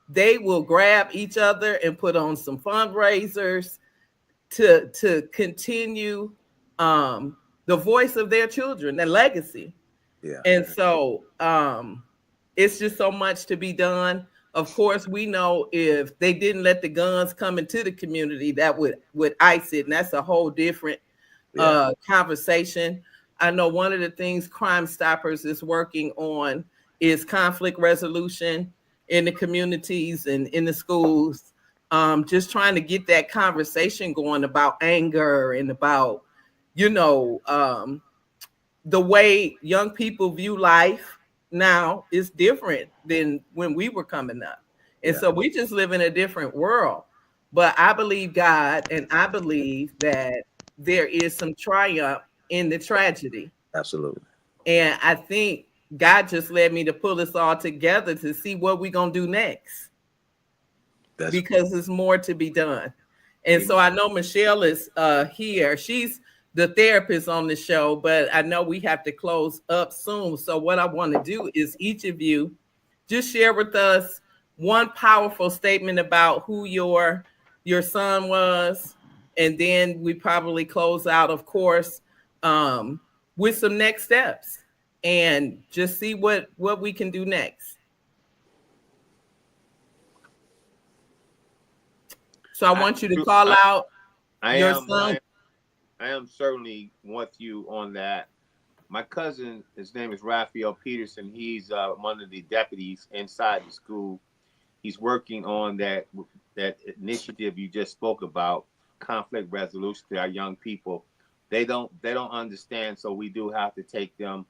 They will grab each other and put on some fundraisers to continue the voice of their children, their legacy. Yeah. And so it's just so much to be done. Of course, we know if they didn't let the guns come into the community, that would ice it. And that's a whole different conversation. I know one of the things Crime Stoppers is working on is conflict resolution in the communities and in the schools. Just trying to get that conversation going about anger and about, you know, the way young people view life now is different than when we were coming up. And so we just live in a different world. But I believe God, and I believe that there is some triumph in the tragedy. Absolutely. And I think God just led me to pull this all together to see what we're going to do next. Because there's more to be done. And so I know Michelle is here. She's the therapist on the show, but I know we have to close up soon. So what I want to do is each of you just share with us one powerful statement about who your son was. And then we probably close out, of course, with some next steps and just see what we can do next. So I want you to call out your son. I am certainly with you on that. My cousin, his name is Raquel Peterson. He's one of the deputies inside the school. He's working on that initiative you just spoke about, conflict resolution to our young people. They don't understand, so we do have to take them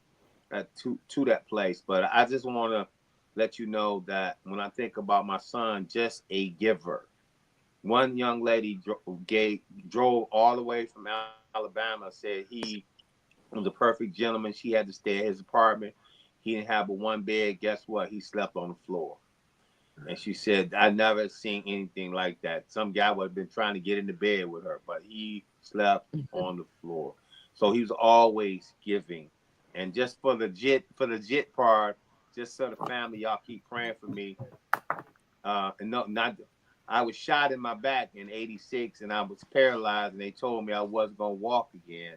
to that place. But I just want to let you know that when I think about my son, just a giver. One young lady drove all the way from Alabama, said he was a perfect gentleman. She had to stay at his apartment. He didn't have but one bed. Guess what? He slept on the floor. And she said, I never seen anything like that. Some guy would have been trying to get into bed with her, but he slept on the floor. So he was always giving. And just for the jit part, just so the family, y'all keep praying for me. And no, not I was shot in my back in '86 and I was paralyzed and they told me I wasn't gonna walk again.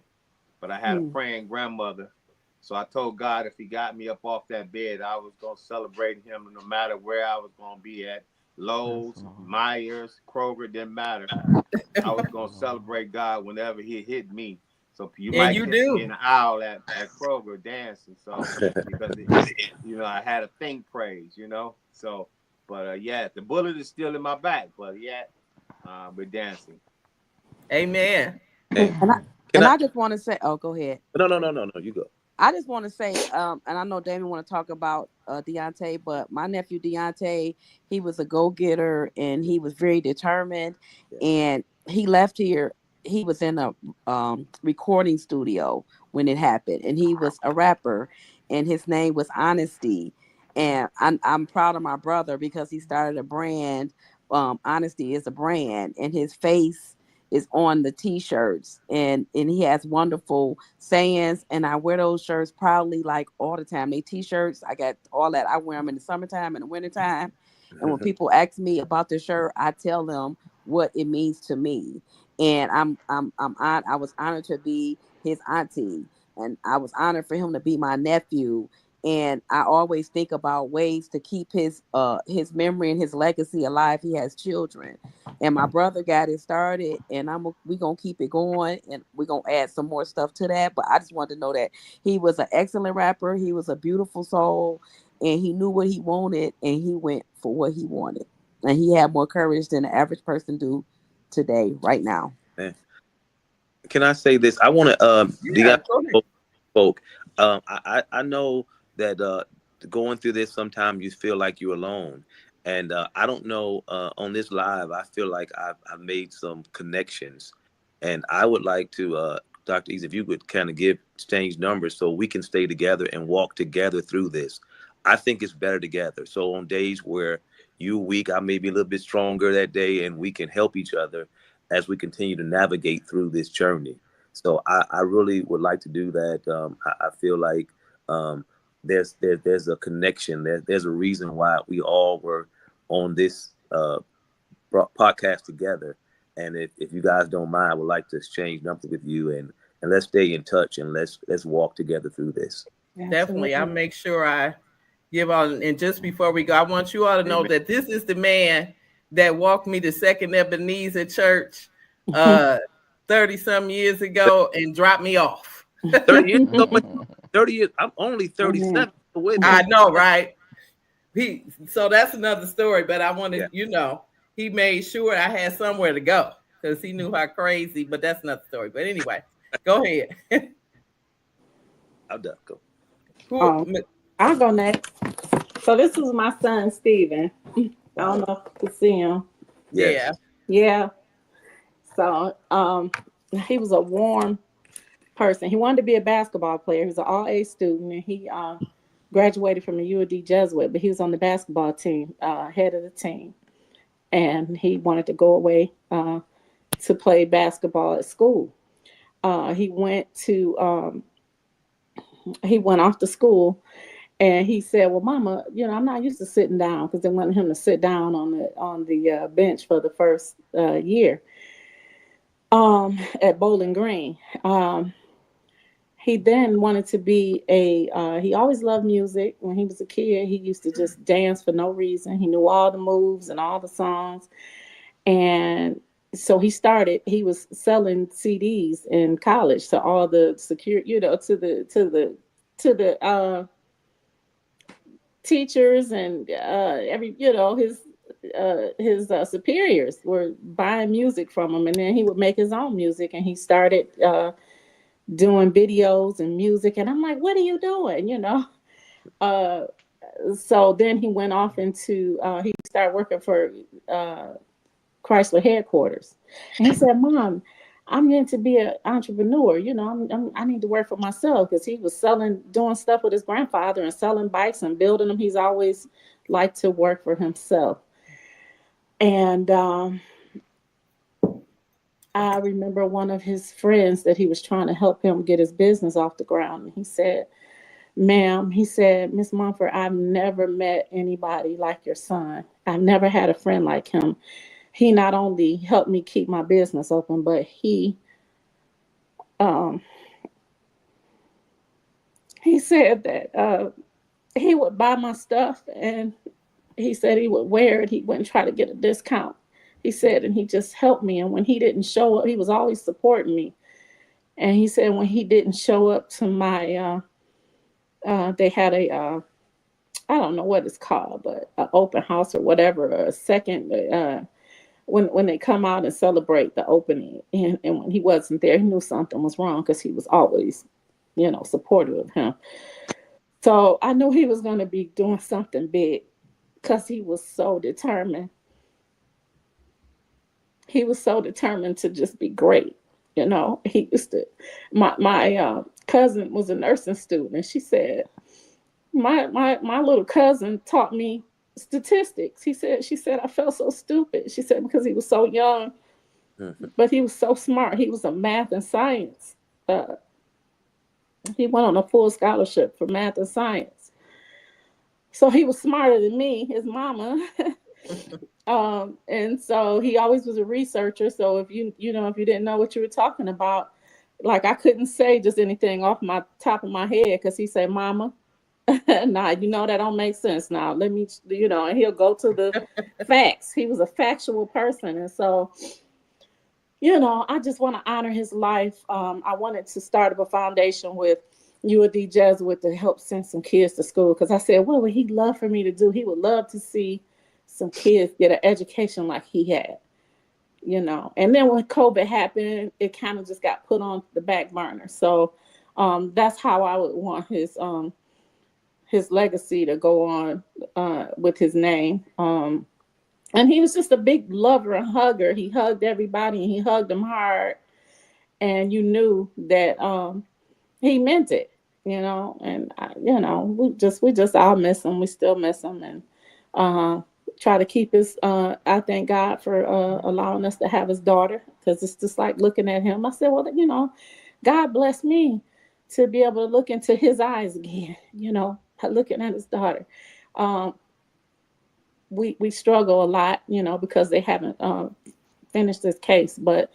But I had a praying grandmother. So I told God if he got me up off that bed, I was going to celebrate him no matter where I was going to be at. Lowe's, Myers, Kroger, didn't matter. I was going to celebrate God whenever he hit me. So you And might you catch me do. in the aisle at Kroger dancing. So because, I had a thing praise, So, but yeah, the bullet is still in my back. But yeah, we're dancing. Amen. Hey, And I can and I? I just want to say, oh, go ahead. No. You go. I just want to say, and I know Damon want to talk about Deontay, but my nephew Deontay, he was a go-getter and he was very determined. Yeah. And he left here. He was in a recording studio when it happened, and he was a rapper, and his name was Honesty. And I'm proud of my brother because he started a brand. Honesty is a brand, and his face is on the t-shirts, and he has wonderful sayings, and I wear those shirts proudly, like all the time. They t-shirts, I got all that. I wear them in the summertime and the wintertime, and when people ask me about the shirt, I tell them what it means to me. And I was honored to be his auntie, and I was honored for him to be my nephew. And I always think about ways to keep his memory and his legacy alive. He has children, and my brother got it started, and we gonna keep it going, and we're gonna add some more stuff to that. But I just wanted to know that he was an excellent rapper. He was a beautiful soul, and he knew what he wanted, and he went for what he wanted, and he had more courage than the average person do today, right now. Man. Can I say this? I want to Yeah, Deanna go ahead. spoke. I know that going through this sometimes you feel like you're alone, and I don't know on this live I feel like I've made some connections, and I would like to Dr. Ease, if you could kind of give exchange numbers so we can stay together and walk together through this. I think it's better together. So on days where you weak, I may be a little bit stronger that day, and we can help each other as we continue to navigate through this journey. So I really would like to do that. I feel like um, there's a connection. There's a reason why we all were on this podcast together. And if you guys don't mind, I would like to exchange numbers with you, and let's stay in touch, and let's walk together through this. Definitely. I'll Absolutely. make sure I give all. And just before we go, I want you all to know Amen. that this is the man that walked me to Second Ebenezer Church uh 30 some years ago and dropped me off. 30 years ago, 30 years. I'm only Amen. 37. Wait a I minute. know, right? So that's another story, but I Yeah, wanted, he made sure I had somewhere to go because he knew how crazy, but that's another story. But anyway, go ahead. I'm done. Go. Who? Um, I'll go next. So this was my son Steven. I don't know if you can see him. Yes. Yeah. Yeah. So he was a warm person. He wanted to be a basketball player. He was an all A student, and he graduated from the UD Jesuit, but he was on the basketball team, head of the team, and he wanted to go away to play basketball at school. He went to he went off to school, and he said, "Well, Mama, I'm not used to sitting down," because they wanted him to sit down on the bench for the first year at Bowling Green. He then wanted to be he always loved music. When he was a kid, he used to just dance for no reason. He knew all the moves and all the songs. And so he was selling CDs in college to all the security, to the teachers and every, his superiors were buying music from him. And then he would make his own music, and he started doing videos and music. And I'm like, what are you doing? Uh, So then he went off into he started working for Chrysler headquarters, and he said, "Mom, I'm going to be an entrepreneur. I need to work for myself," because he was doing stuff with his grandfather and selling bikes and building them. He's always liked to work for himself. And I remember one of his friends that he was trying to help him get his business off the ground. And he said, "Ma'am," he said, "Miss Mumford, I've never met anybody like your son. I've never had a friend like him. He not only helped me keep my business open, but um, he said that he would buy my stuff, and he said he would wear it. He wouldn't try to get a discount." He said, and he just helped me. And when he didn't show up, he was always supporting me. And he said when he didn't show up to my, they had I don't know what it's called, but an open house or whatever, or a second, when they come out and celebrate the opening. And when he wasn't there, he knew something was wrong because he was always, supportive of him. So I knew he was going to be doing something big because he was so determined. He was so determined to just be great. He used to, my cousin was a nursing student, and she said, my little cousin taught me statistics. She said, "I felt so stupid." She said, because he was so young, but he was so smart. He was a math and science. Uh, he went on a full scholarship for math and science. So he was smarter than me, his mama. And so he always was a researcher. So if if you didn't know what you were talking about, like I couldn't say just anything off my top of my head because he said, "Mama, nah, that don't make sense. Now let me, and he'll go to the facts. He was a factual person. And so, I just want to honor his life. I wanted to start up a foundation with UAD Jesuit to help send some kids to school. Because I said, what would he love for me to do? He would love to see some kids get an education like he had, And then when COVID happened, it kind of just got put on the back burner. So that's how I would want his legacy to go on with his name. And he was just a big lover and hugger. He hugged everybody, and he hugged them hard. And you knew that he meant it, And we just all miss him. We still miss him, and try to keep his. I thank God for allowing us to have his daughter, because it's just like looking at him. I said, well, God bless me to be able to look into his eyes again. Looking at his daughter. We struggle a lot, because they haven't finished this case. But,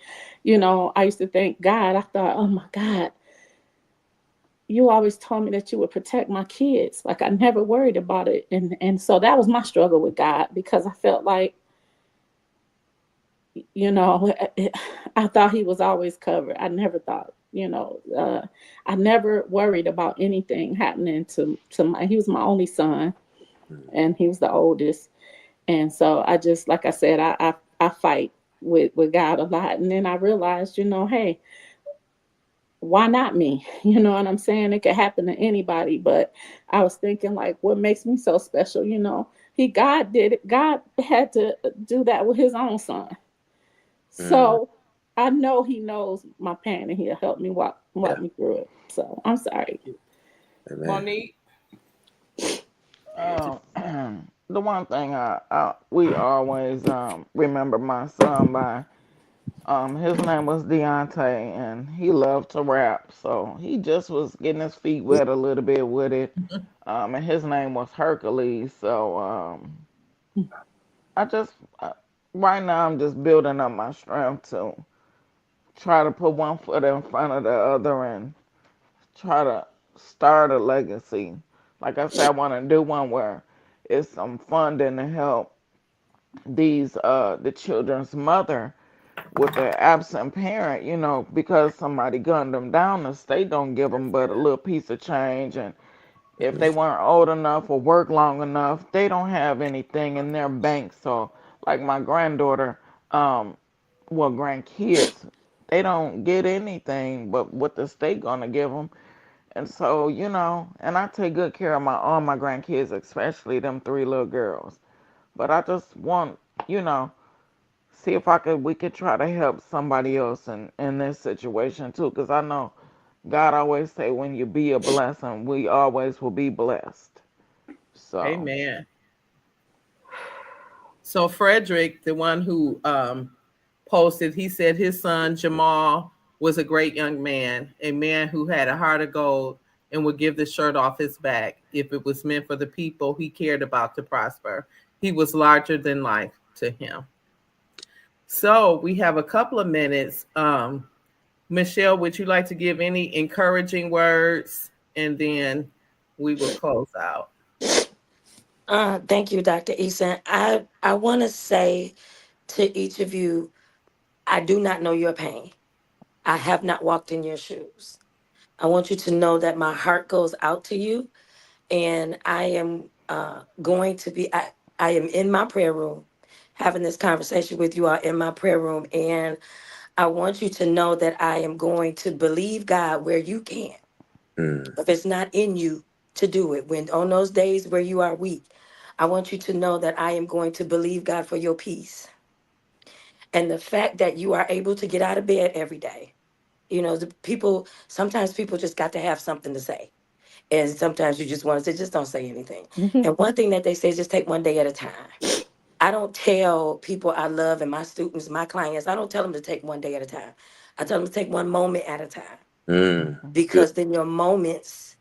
I used to thank God. I thought, oh my God, you always told me that you would protect my kids. Like I never worried about it. And so that was my struggle with God, because I felt like, I thought he was always covered. I never thought, I never worried about anything happening to he was my only son, and he was the oldest. And so I just, like I said, I fight with God a lot. And then I realized, hey, why not me? You know what I'm saying? It could happen to anybody. But I was thinking, like, what makes me so special? God did it. God had to do that with his own son. So I know he knows my pain, and he'll help me walk me through it. So I'm sorry. Amen. Monique. The one thing we always remember my son by, his name was Deontay, and he loved to rap, so he just was getting his feet wet a little bit with it. And his name was Hercules. So I just right now I'm just building up my strength to try to put one foot in front of the other and try to start a legacy. Like I said, I want to do one where it's some funding to help these the children's mother with the absent parent, because somebody gunned them down. The state don't give them but a little piece of change, and if they weren't old enough or work long enough, they don't have anything in their bank. So, like my granddaughter, grandkids, they don't get anything but what the state gonna give them. And so, and I take good care of all my grandkids, especially them three little girls. But I just want, you know, see if we could try to help somebody else in this situation too. Because I know God always say when you be a blessing, we always will be blessed. So, Amen. So Frederick, the one who posted, he said his son Jamal was a great young man, a man who had a heart of gold and would give the shirt off his back if it was meant for the people he cared about to prosper. He was larger than life to him. So we have a couple of minutes. Michelle, would you like to give any encouraging words? And then we will close out. Thank you, Dr. Eason. I want to say to each of you, I do not know your pain. I have not walked in your shoes. I want you to know that my heart goes out to you, and I am going to be. I am in my prayer room, having this conversation with you all in my prayer room, and I want you to know that I am going to believe God where you can't. Mm. If it's not in you to do it, when on those days where you are weak, I want you to know that I am going to believe God for your peace. And the fact that you are able to get out of bed every day. Sometimes people just got to have something to say. And sometimes you just want to say, just don't say anything. And one thing that they say is just take one day at a time. I don't tell people I love and my students, my clients, I don't tell them to take one day at a time. I tell them to take one moment at a time, Mm. Good. because then your moments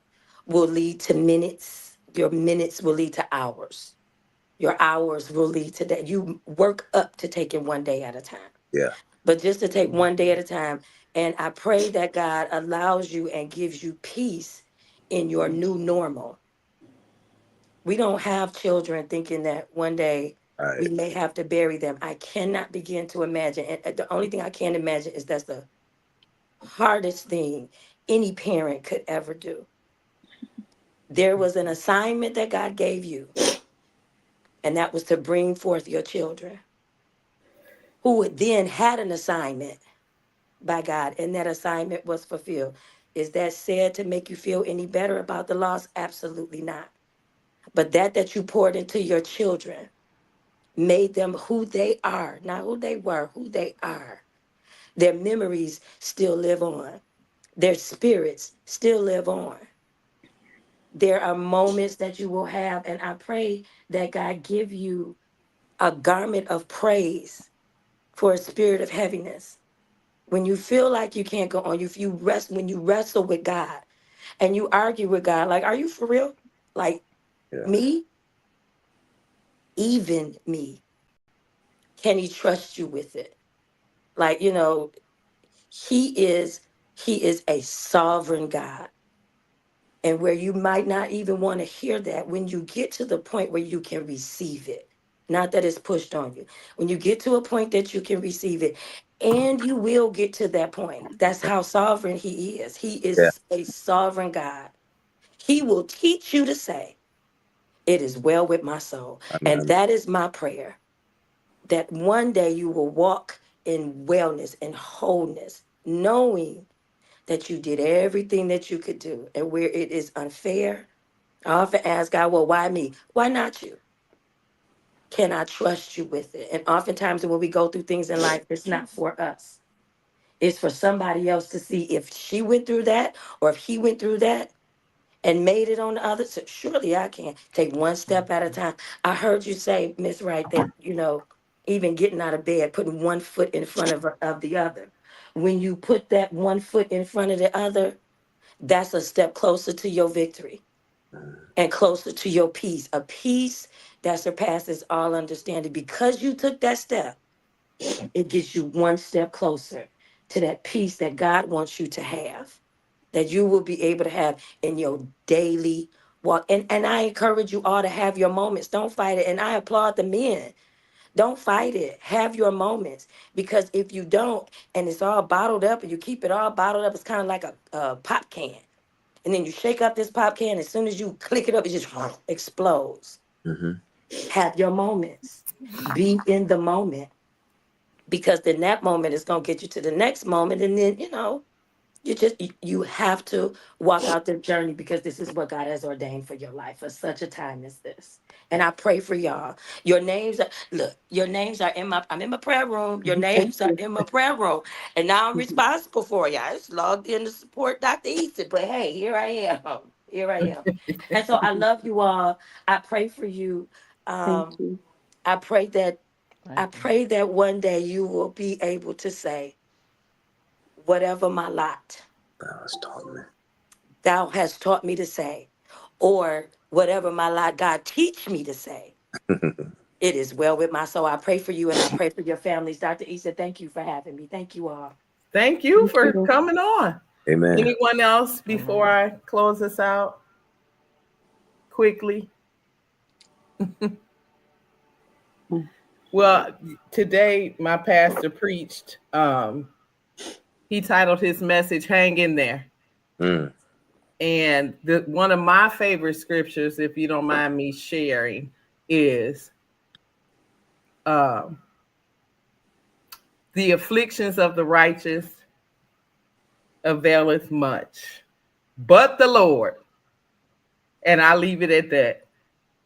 will lead to minutes. Your minutes will lead to hours. Your hours will lead to that. You work up to taking one day at a time. Yeah. But just to take one day at a time. And I pray that God allows you and gives you peace in your new normal. We don't have children thinking that one day All we right. may have to bury them. I cannot begin to imagine. And the only thing I can imagine is that's the hardest thing any parent could ever do. There was an assignment that God gave you, and that was to bring forth your children, who then had an assignment by God, and that assignment was fulfilled. Is that said to make you feel any better about the loss? Absolutely not. But that you poured into your children made them who they are, not who they were, who they are. Their memories still live on. Their spirits still live on. There are moments that you will have, and I pray that God give you a garment of praise for a spirit of heaviness. When you feel like you can't go on, when you wrestle with God and you argue with God, like, are you for real? Like, Yeah. me, even me, can he trust you with it? Like, he is he is a sovereign God. And where you might not even want to hear that, when you get to the point where you can receive it, not that it's pushed on you, when you get to a point that you can receive it, and you will get to that point, that's how sovereign he is. He Yeah. is a sovereign God. He will teach you to say, it is well with my soul. And I'm that is my prayer, that one day you will walk in wellness and wholeness, knowing that you did everything that you could do. And where it is unfair, I often ask God, well, why me? Why not you? Can I trust you with it? And oftentimes when we go through things in life, it's not for us. It's for somebody else to see if she went through that or if he went through that and made it on the other. So surely I can take one step at a time. I heard you say, Miss Wright, that, even getting out of bed, putting one foot in front of the other. When you put that one foot in front of the other, that's a step closer to your victory and closer to your peace, a peace that surpasses all understanding. Because you took that step, it gets you one step closer to that peace that God wants you to have, that you will be able to have in your daily walk. And I encourage you all to have your moments. Don't fight it. And I applaud the men. Don't fight it. Have your moments. Because if you don't, and it's all bottled up and you keep it all bottled up, it's kind of like a pop can. And then you shake up this pop can. As soon as you click it up, it just explodes. mm-hmm. Have your moments. Be in the moment. Because then that moment is going to get you to the next moment. And then, You have to walk out the journey, because this is what God has ordained for your life for such a time as this. And I pray for y'all. Your names are, look, your names are I'm in my prayer room. Your Thank names are you. in my prayer room. And now I'm responsible for you. I just logged in to support Dr. Eason. But hey, here I am. Here I am. And so I love you all. I pray for you. Thank Um, you. I pray that Thank you. one day you will be able to say, whatever my lot, Thou hast taught me. thou hast taught me to say, or whatever my lot, God teach me to say, it is well with my soul. I pray for you and I pray for your families. Dr. Issa, thank you for having me. Thank you all. Thank you Thank for you. coming on. Amen. Anyone else before Amen. I close us out quickly? Well, today my pastor preached. He titled his message "Hang in There." Mm. And one of my favorite scriptures, if you don't mind me sharing, is the afflictions of the righteous availeth much, but the Lord, and I leave it at that,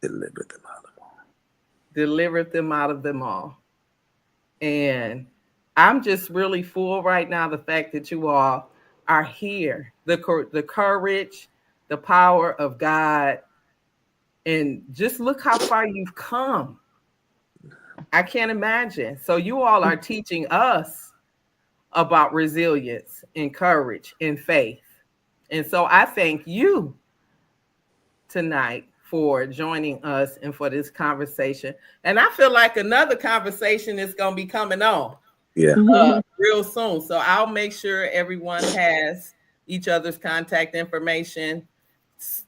Delivered them out of all. delivereth them out of them all. And I'm just really full right now. The fact that you all are here, the courage, the power of God, and just look how far you've come. I can't imagine. So you all are teaching us about resilience and courage and faith. And so I thank you tonight for joining us and for this conversation. And I feel like another conversation is going to be coming on Yeah. real soon. So I'll make sure everyone has each other's contact information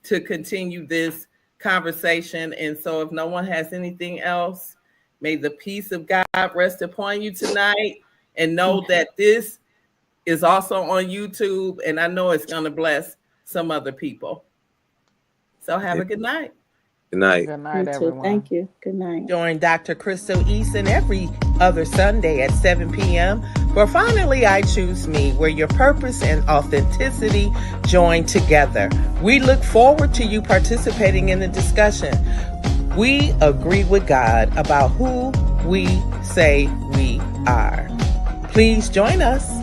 to continue this conversation. And so if no one has anything else, may the peace of God rest upon you tonight, and know that this is also on YouTube, and I know it's going to bless some other people. So have a good night. Good night. Good You night, too. everyone. Thank you. Good night. Join Dr. Christal Eason every other Sunday at 7 p.m. for Finally I Choose Me, where your purpose and authenticity join together. We look forward to you participating in the discussion. We agree with God about who we say we are. Please join us.